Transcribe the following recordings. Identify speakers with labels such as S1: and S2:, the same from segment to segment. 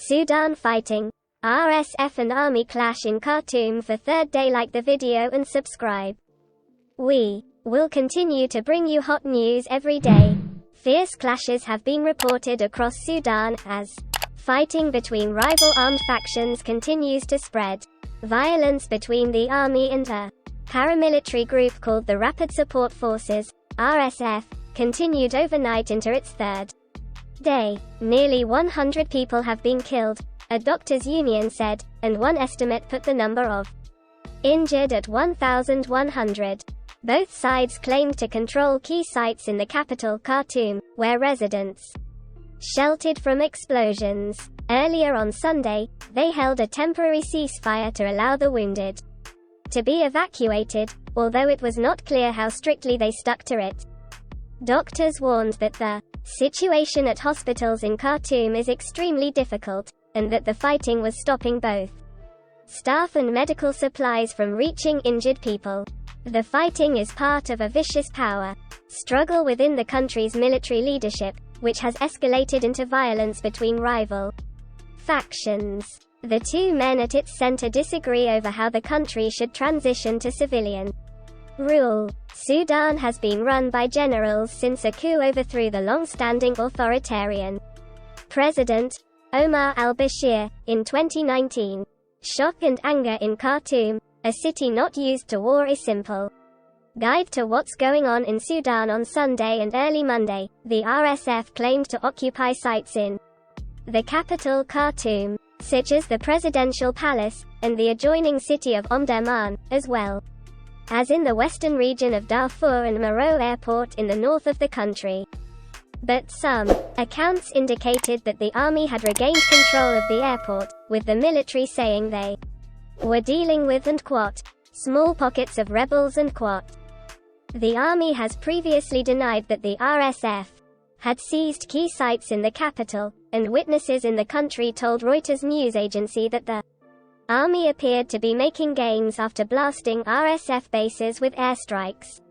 S1: Sudan fighting. RSF and army clash in Khartoum for third day. Like the video and subscribe. We will continue to bring you hot news every day. Fierce clashes have been reported across Sudan as fighting between rival armed factions continues to spread. Violence between the army and a paramilitary group called the Rapid Support Forces, RSF, continued overnight into its third day. Nearly 100 people have been killed, a doctors' union said, and one estimate put the number of injured at 1,100. Both sides claimed to control key sites in the capital Khartoum, where residents sheltered from explosions. Earlier on Sunday, they held a temporary ceasefire to allow the wounded to be evacuated, although it was not clear how strictly they stuck to it. Doctors warned that the situation at hospitals in Khartoum is extremely difficult, and that the fighting was stopping both staff and medical supplies from reaching injured people. The fighting is part of a vicious power struggle within the country's military leadership, which has escalated into violence between rival factions. The two men at its center disagree over how the country should transition to civilian rule. Sudan has been run by generals since a coup overthrew the long-standing authoritarian President Omar al-Bashir in 2019. Shock and anger in Khartoum, a city not used to war. A simple guide to what's going on in Sudan. On Sunday and early Monday, the RSF claimed to occupy sites in the capital Khartoum, such as the presidential palace, and the adjoining city of Omdurman, as well as in the western region of Darfur and Meroe Airport in the north of the country. But some accounts indicated that the army had regained control of the airport, with the military saying they were dealing with small pockets of rebels and The army has previously denied that the RSF had seized key sites in the capital, and witnesses in the country told Reuters news agency that the army appeared to be making gains after blasting RSF bases with airstrikes.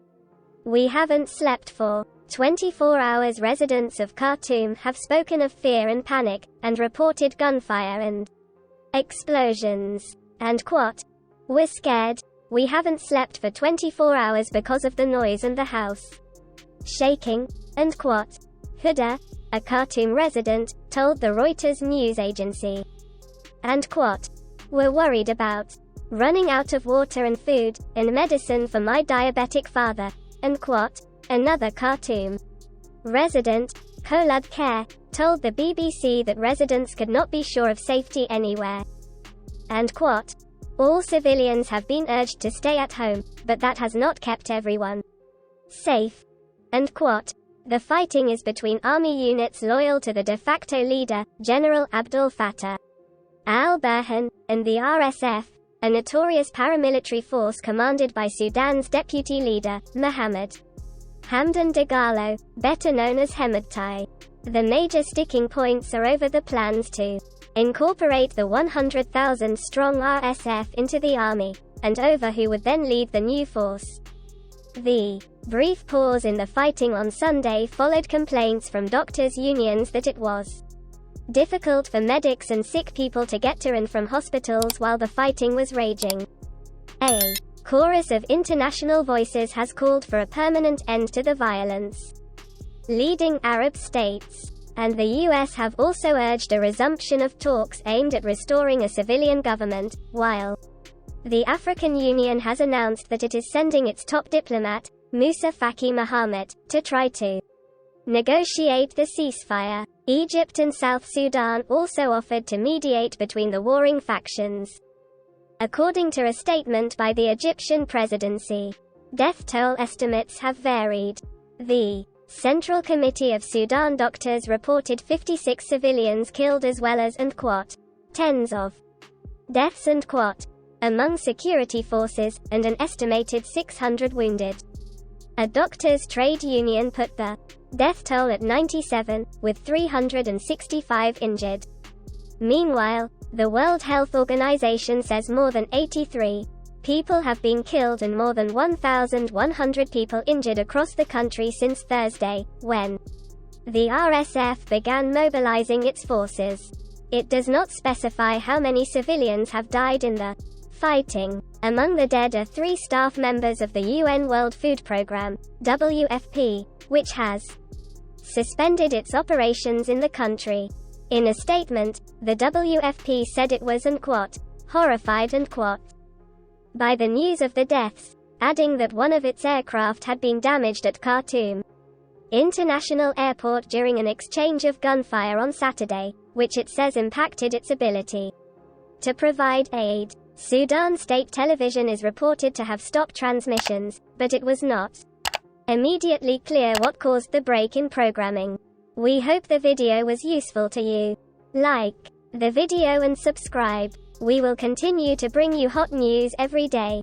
S1: We haven't slept for 24 hours. Residents of Khartoum have spoken of fear and panic, and reported gunfire and explosions. And we're scared. We haven't slept for 24 hours because of the noise and the house shaking. And Huda, a Khartoum resident, told the Reuters news agency. And we're worried about running out of water and food, and medicine for my diabetic father. And another Khartoum resident, Kolud Care, told the BBC that residents could not be sure of safety anywhere. And all civilians have been urged to stay at home, but that has not kept everyone safe. And the fighting is between army units loyal to the de facto leader, General Abdel Fattah al-Burhan, and the RSF, a notorious paramilitary force commanded by Sudan's deputy leader, Mohammed Hamdan Dagalo, better known as Hemedti. The major sticking points are over the plans to incorporate the 100,000-strong RSF into the army, and over who would then lead the new force. The brief pause in the fighting on Sunday followed complaints from doctors' unions that it was difficult for medics and sick people to get to and from hospitals while the fighting was raging. A chorus of international voices has called for a permanent end to the violence. Leading Arab states and the US have also urged a resumption of talks aimed at restoring a civilian government, while the African Union has announced that it is sending its top diplomat, Moussa Faki Mahamat, to try to negotiate the ceasefire. Egypt and South Sudan also offered to mediate between the warring factions. According to a statement by the Egyptian presidency, death toll estimates have varied. The Central Committee of Sudan doctors reported 56 civilians killed as well as tens of deaths and among security forces, and an estimated 600 wounded. A doctors' trade union put the death toll at 97, with 365 injured. Meanwhile, the World Health Organization says more than 83 people have been killed and more than 1,100 people injured across the country since Thursday, when the RSF began mobilizing its forces. It does not specify how many civilians have died in the fighting. Among the dead are 3 staff members of the UN World Food Programme, WFP, which has suspended its operations in the country. In a statement, the WFP said it was horrified by the news of the deaths, adding that one of its aircraft had been damaged at Khartoum International Airport during an exchange of gunfire on Saturday, which it says impacted its ability to provide aid. Sudan state television is reported to have stopped transmissions, but it was not immediately clear what caused the break in programming. We hope the video was useful to you. Like the video and subscribe. We will continue to bring you hot news every day.